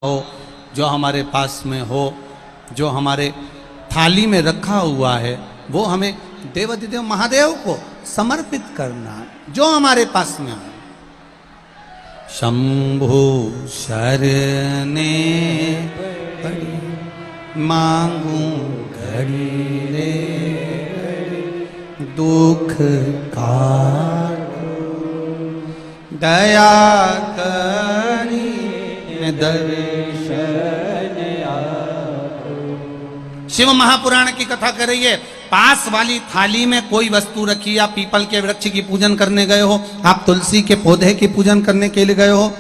हो, जो हमारे पास में हो, जो हमारे थाली में रखा हुआ है, वो हमें देवाधिदेव महादेव को समर्पित करना है, जो हमारे पास में हो। शंभु शरणे मांगू घड़ी रे दुख का दया करी दर्शन शिव महापुराण की कथा कर रही है। पास वाली थाली में कोई वस्तु रखी, आप पीपल के वृक्ष की पूजन करने गए हो, आप तुलसी के पौधे की पूजन करने के लिए गए हो,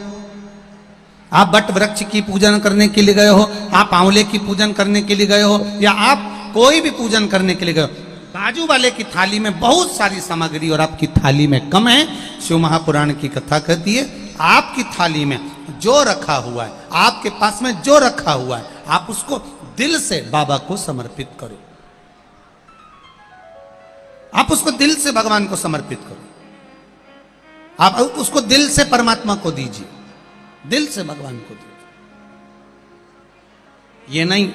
आप बट वृक्ष की पूजन करने के लिए गए हो, आप आंवले की पूजन करने के लिए गए हो, या आप कोई भी पूजन करने के लिए गए हो, बाजू वाले की थाली में बहुत सारी सामग्री और आपकी थाली में कम है। शिव महापुराण की कथा कहती है आपकी थाली में जो रखा हुआ है, आपके पास में जो रखा हुआ है, आप उसको दिल से बाबा को समर्पित करो, आप उसको दिल से भगवान को समर्पित करो, आप उसको दिल से परमात्मा को दीजिए, दिल से भगवान को दीजिए। ये नहीं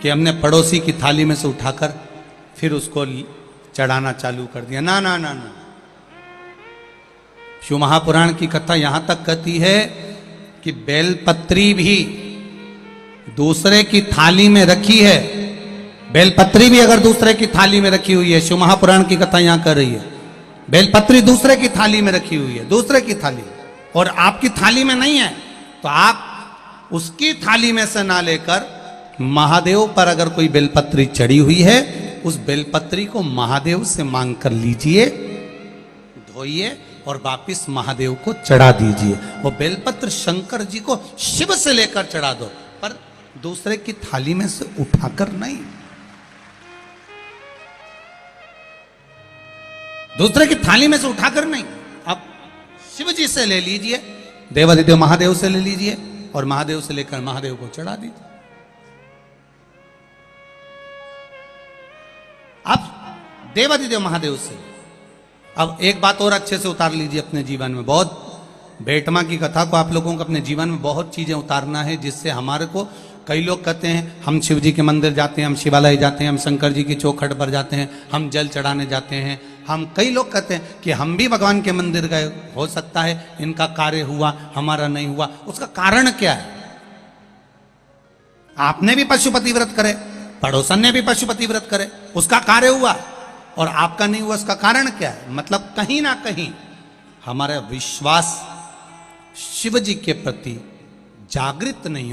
कि हमने पड़ोसी की थाली में से उठाकर फिर उसको चढ़ाना चालू कर दिया। ना ना ना ना, शिव महापुराण की कथा यहां तक कहती है कि बेलपत्री भी दूसरे की थाली में रखी है, बेलपत्री भी अगर दूसरे की थाली में रखी हुई है, शिव महापुराण की कथा यहां कर रही है, बेलपत्री दूसरे की थाली में रखी हुई है, दूसरे की थाली, और आपकी थाली में नहीं है, तो आप उसकी थाली में से ना लेकर महादेव पर अगर कोई बेलपत्री चढ़ी हुई है, उस बेलपत्री को महादेव से मांग कर लीजिए, धोइए और वापिस महादेव को चढ़ा दीजिए। वो बेलपत्र शंकर जी को शिव से लेकर चढ़ा दो, पर दूसरे की थाली में से उठाकर नहीं, दूसरे की थाली में से उठाकर नहीं, आप शिव जी से ले लीजिए, देवाधिदेव महादेव से ले लीजिए और महादेव से लेकर महादेव को चढ़ा दीजिए। अब देवाधिदेव महादेव से अब एक बात और अच्छे से उतार लीजिए अपने जीवन में। बहुत बेटमा की कथा को आप लोगों को अपने जीवन में बहुत चीजें उतारना है, जिससे हमारे को, कई लोग कहते हैं हम शिव जी के मंदिर जाते हैं, हम शिवालय जाते हैं, हम शंकर जी की चौखट पर जाते हैं, हम जल चढ़ाने जाते हैं, हम, कई लोग कहते हैं कि हम भी भगवान के मंदिर गए, हो सकता है इनका कार्य हुआ हमारा नहीं हुआ। उसका कारण क्या है? आपने भी पशुपति व्रत करे, पड़ोसन ने भी पशुपति व्रत करे, उसका कार्य हुआ और आपका नहीं हुआ, उसका कारण क्या है? मतलब कहीं ना कहीं हमारा विश्वास शिव जी के प्रति जागृत नहीं हो।